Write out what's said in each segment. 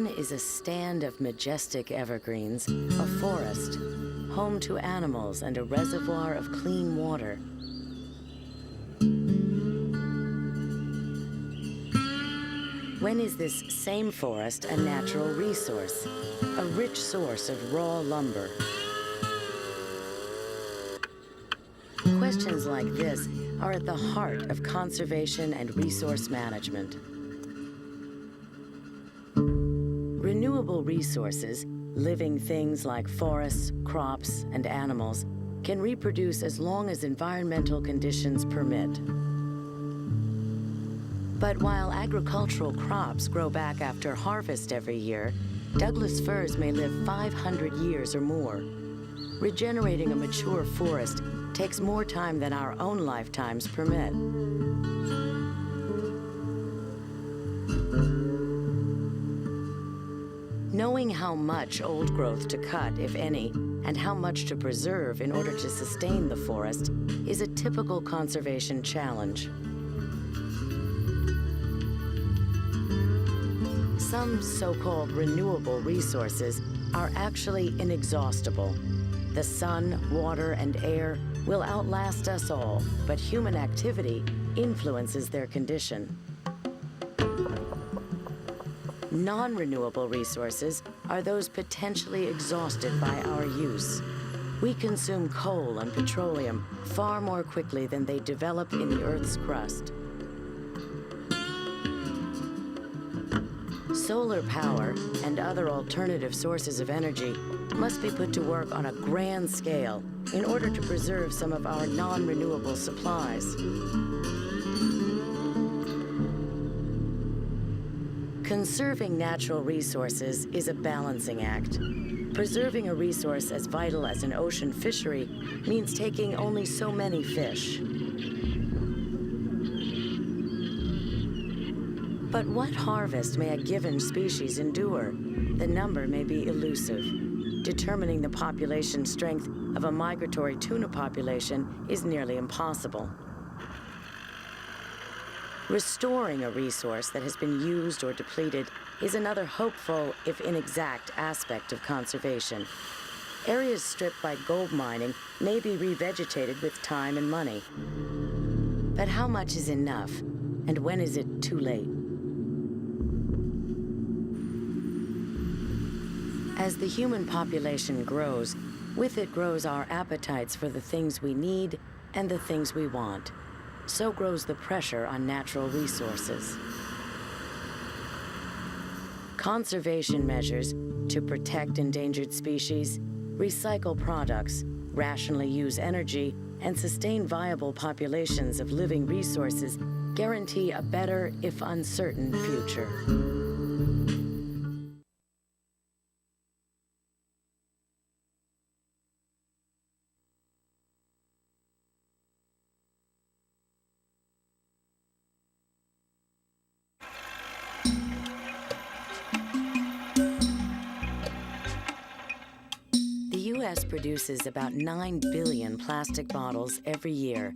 One is a stand of majestic evergreens, a forest, home to animals and a reservoir of clean water. When is this same forest a natural resource, a rich source of raw lumber? Questions like this are at the heart of conservation and resource management. Renewable resources, living things like forests, crops, and animals, can reproduce as long as environmental conditions permit. But while agricultural crops grow back after harvest every year, Douglas firs may live 500 years or more. Regenerating a mature forest takes more time than our own lifetimes permit. Knowing how much old growth to cut, if any, and how much to preserve in order to sustain the forest is a typical conservation challenge. Some so-called renewable resources are actually inexhaustible. The sun, water, and air will outlast us all, but human activity influences their condition. Non-renewable resources are those potentially exhausted by our use. We consume coal and petroleum far more quickly than they develop in the Earth's crust. Solar power and other alternative sources of energy must be put to work on a grand scale in order to preserve some of our non-renewable supplies. Conserving natural resources is a balancing act. Preserving a resource as vital as an ocean fishery means taking only so many fish. But what harvest may a given species endure? The number may be elusive. Determining the population strength of a migratory tuna population is nearly impossible. Restoring a resource that has been used or depleted is another hopeful, if inexact, aspect of conservation. Areas stripped by gold mining may be revegetated with time and money. But how much is enough, and when is it too late? As the human population grows, with it grows our appetites for the things we need and the things we want. So grows the pressure on natural resources. Conservation measures to protect endangered species, recycle products, rationally use energy, and sustain viable populations of living resources guarantee a better, if uncertain, future. The U.S. produces about 9 billion plastic bottles every year,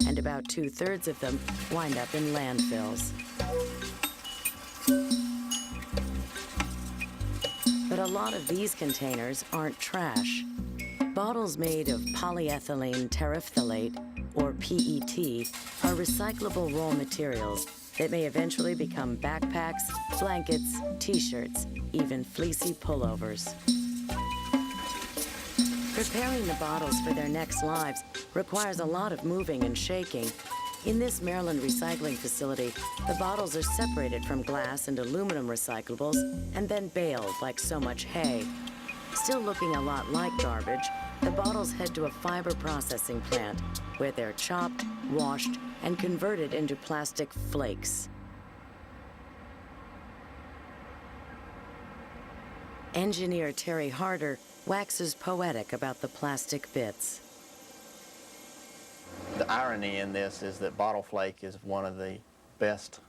and about 2/3 of them wind up in landfills. But a lot of these containers aren't trash. Bottles made of polyethylene terephthalate, or PET, are recyclable raw materials that may eventually become backpacks, blankets, t-shirts, even fleecy pullovers. Preparing the bottles for their next lives requires a lot of moving and shaking. In this Maryland recycling facility, the bottles are separated from glass and aluminum recyclables and then baled like so much hay. Still looking a lot like garbage, the bottles head to a fiber processing plant where they're chopped, washed, and converted into plastic flakes. Engineer Terry Harder waxes poetic about the plastic bits. The irony in this is that bottle flake is one of the best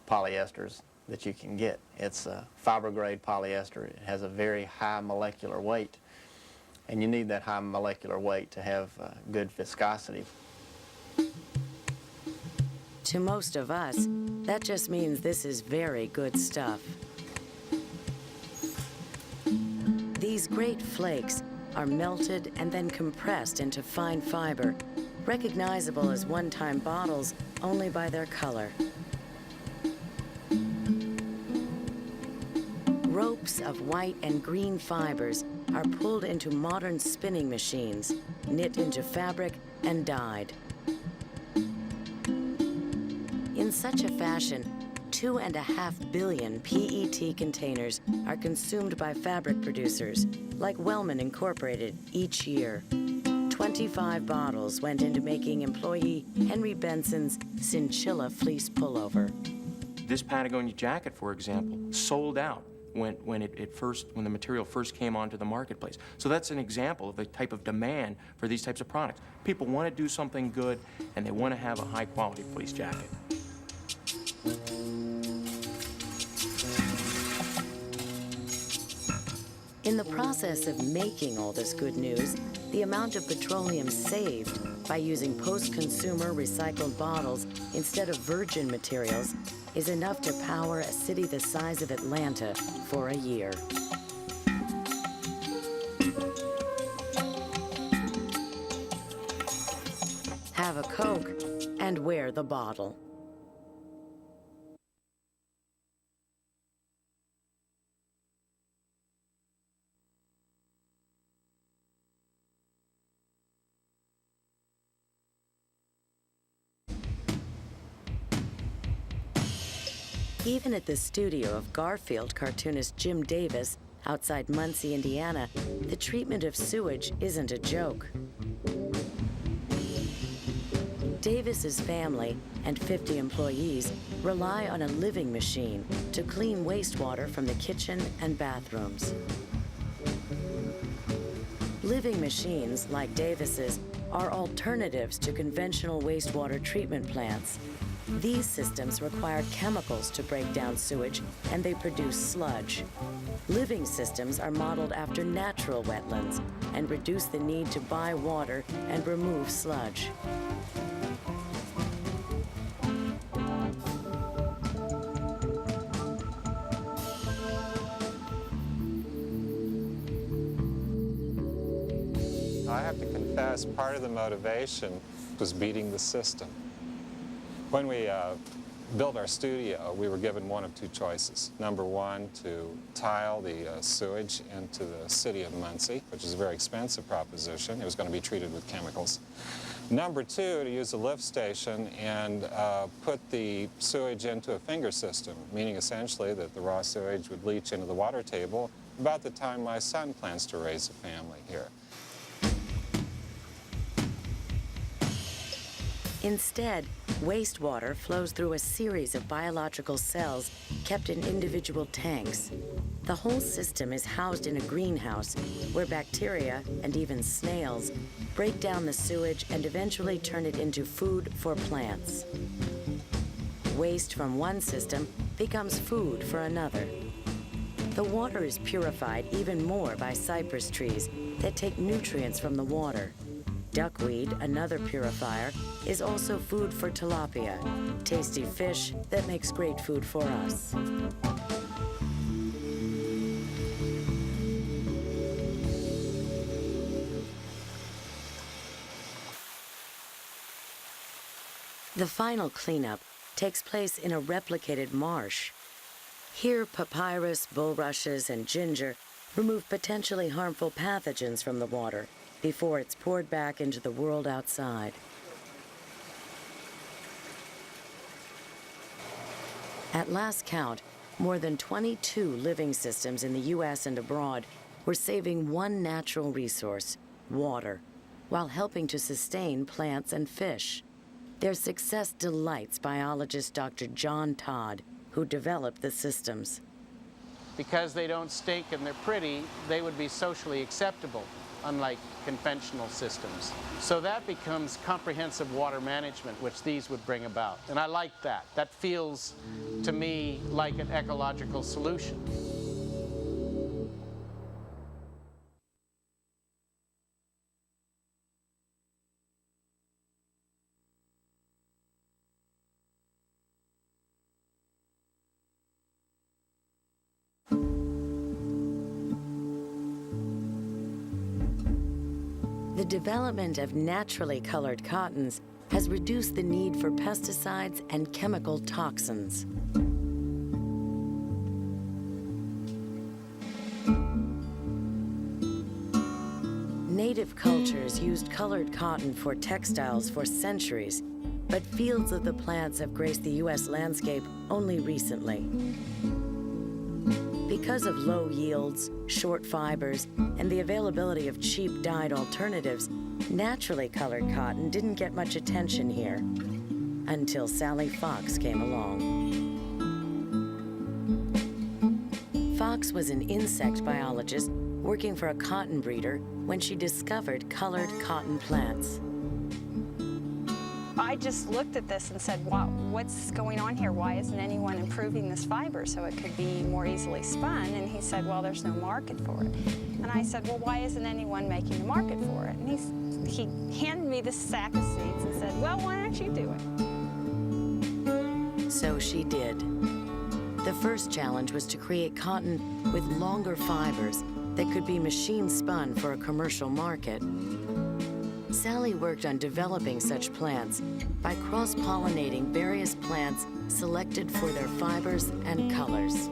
polyesters that you can get. It's a fiber-grade polyester. It has a very high molecular weight, and you need that high molecular weight to have good viscosity. To most of us, that just means this is very good stuff. These great flakes are melted and then compressed into fine fiber, recognizable as one-time bottles only by their color. Ropes of white and green fibers are pulled into modern spinning machines, knit into fabric, and dyed. In such a fashion, 2.5 billion PET containers are consumed by fabric producers, like Wellman Incorporated, each year. 25 bottles went into making employee Henry Benson's Cinchilla fleece pullover. This Patagonia jacket, for example, sold out when the material first came onto the marketplace. So that's an example of the type of demand for these types of products. People want to do something good, and they want to have a high-quality fleece jacket. In the process of making all this good news, the amount of petroleum saved by using post-consumer recycled bottles instead of virgin materials is enough to power a city the size of Atlanta for a year. Have a Coke and wear the bottle. Even at the studio of Garfield cartoonist Jim Davis outside Muncie, Indiana, the treatment of sewage isn't a joke. Davis's family and 50 employees rely on a living machine to clean wastewater from the kitchen and bathrooms. Living machines, like Davis's, are alternatives to conventional wastewater treatment plants. These systems require chemicals to break down sewage, and they produce sludge. Living systems are modeled after natural wetlands and reduce the need to buy water and remove sludge. I have to confess, part of the motivation was beating the system. When we built our studio, we were given one of two choices. Number one, to tile the sewage into the city of Muncie, which is a very expensive proposition. It was going to be treated with chemicals. Number two, to use a lift station and put the sewage into a finger system, meaning essentially that the raw sewage would leach into the water table about the time my son plans to raise a family here. Instead, wastewater flows through a series of biological cells kept in individual tanks. The whole system is housed in a greenhouse where bacteria and even snails break down the sewage and eventually turn it into food for plants. Waste from one system becomes food for another. The water is purified even more by cypress trees that take nutrients from the water. Duckweed, another purifier, is also food for tilapia, tasty fish that makes great food for us. The final cleanup takes place in a replicated marsh. Here, papyrus, bulrushes, and ginger remove potentially harmful pathogens from the water before it's poured back into the world outside. At last count, more than 22 living systems in the U.S. and abroad were saving one natural resource, water, while helping to sustain plants and fish. Their success delights biologist Dr. John Todd, who developed the systems. Because they don't stink and they're pretty, they would be socially acceptable, unlike conventional systems. So that becomes comprehensive water management, which these would bring about. And I like that. That feels, to me, like an ecological solution. The development of naturally colored cottons has reduced the need for pesticides and chemical toxins. Native cultures used colored cotton for textiles for centuries, but fields of the plants have graced the U.S. landscape only recently. Because of low yields, short fibers, and the availability of cheap dyed alternatives, naturally colored cotton didn't get much attention here until Sally Fox came along. Fox was an insect biologist working for a cotton breeder when she discovered colored cotton plants. I just looked at this and said, wow, what's going on here? Why isn't anyone improving this fiber so it could be more easily spun? And he said, well, there's no market for it. And I said, well, why isn't anyone making a market for it? And he handed me this sack of seeds and said, well, why don't you do it? So she did. The first challenge was to create cotton with longer fibers that could be machine spun for a commercial market. Sally worked on developing such plants by cross-pollinating various plants selected for their fibers and colors.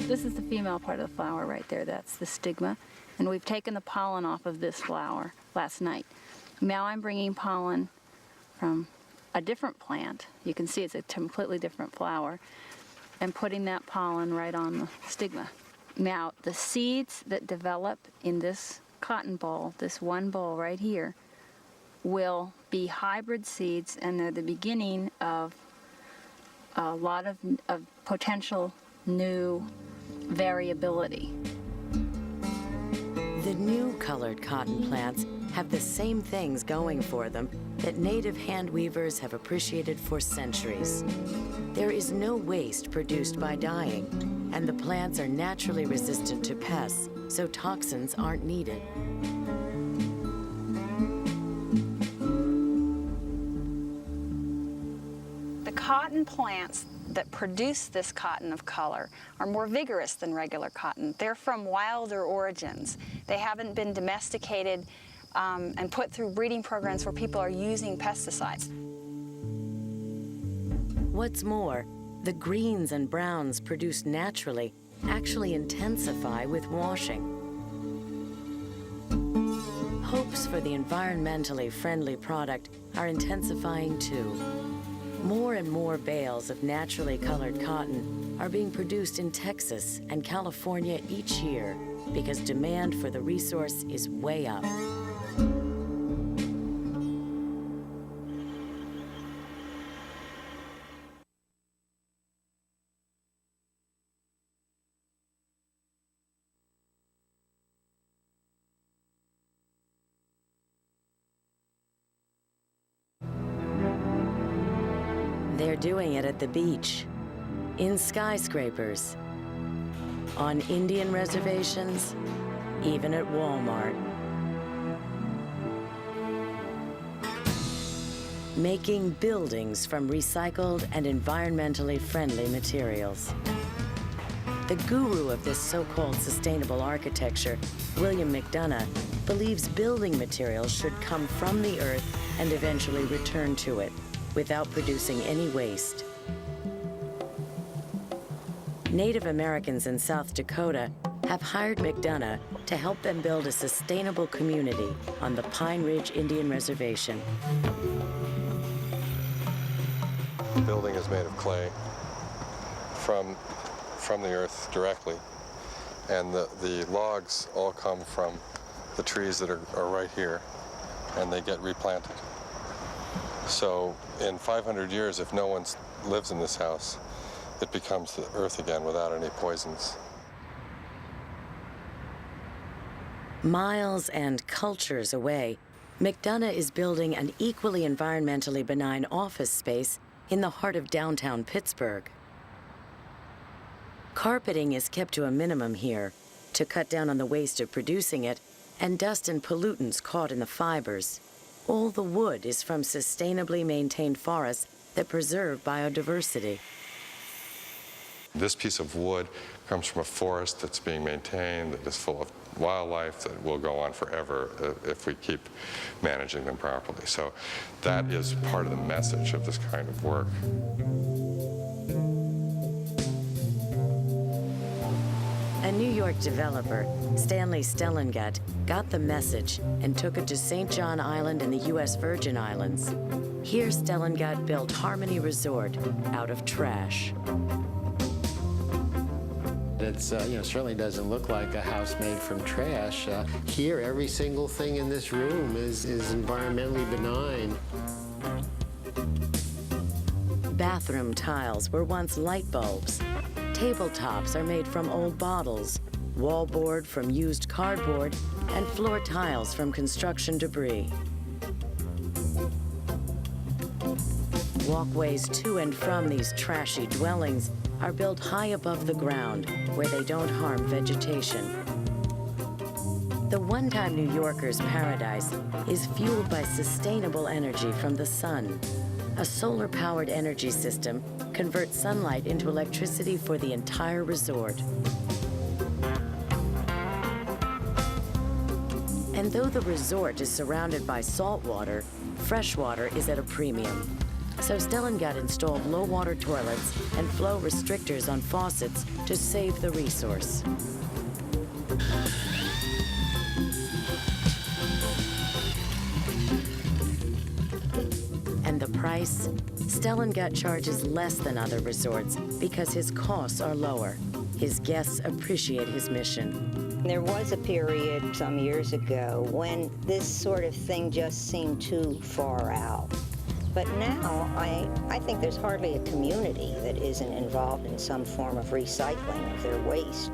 This is the female part of the flower right there. That's the stigma. And we've taken the pollen off of this flower last night. Now I'm bringing pollen from a different plant. You can see it's a completely different flower. And putting that pollen right on the stigma. Now, the seeds that develop in this cotton boll, this one boll right here, will be hybrid seeds, and they're the beginning of a lot of potential new variability. The new colored cotton plants have the same things going for them that native hand weavers have appreciated for centuries. There is no waste produced by dyeing, and the plants are naturally resistant to pests, so toxins aren't needed. The cotton plants that produce this cotton of color are more vigorous than regular cotton. They're from wilder origins. They haven't been domesticated and put through breeding programs where people are using pesticides. What's more, the greens and browns produced naturally actually intensify with washing. Hopes for the environmentally friendly product are intensifying too. More and more bales of naturally colored cotton are being produced in Texas and California each year because demand for the resource is way up. They're doing it at the beach, in skyscrapers, on Indian reservations, even at Walmart. Making buildings from recycled and environmentally friendly materials. The guru of this so-called sustainable architecture, William McDonough, believes building materials should come from the earth and eventually return to it, without producing any waste. Native Americans in South Dakota have hired McDonough to help them build a sustainable community on the Pine Ridge Indian Reservation. The building is made of clay from the earth directly, and the logs all come from the trees that are right here, and they get replanted. So in 500 years, if no one lives in this house, it becomes the earth again without any poisons. Miles and cultures away, McDonough is building an equally environmentally benign office space in the heart of downtown Pittsburgh. Carpeting is kept to a minimum here to cut down on the waste of producing it and dust and pollutants caught in the fibers. All the wood is from sustainably maintained forests that preserve biodiversity. This piece of wood comes from a forest that's being maintained, that is full of wildlife, that will go on forever if we keep managing them properly. So that is part of the message of this kind of work. A New York developer, Stanley Stellengut, got the message and took it to St. John Island in the U.S. Virgin Islands. Here, Stellengut built Harmony Resort out of trash. It's, certainly doesn't look like a house made from trash. Here, every single thing in this room is environmentally benign. Bathroom tiles were once light bulbs. Tabletops are made from old bottles, wallboard from used cardboard, and floor tiles from construction debris. Walkways to and from these trashy dwellings are built high above the ground where they don't harm vegetation. The one-time New Yorker's paradise is fueled by sustainable energy from the sun. A solar-powered energy system converts sunlight into electricity for the entire resort. And though the resort is surrounded by salt water, fresh water is at a premium. So Stellengut installed low-water toilets and flow restrictors on faucets to save the resource. And the price? Stellengut charges less than other resorts because his costs are lower. His guests appreciate his mission. There was a period some years ago when this sort of thing just seemed too far out. But now, I think there's hardly a community that isn't involved in some form of recycling of their waste.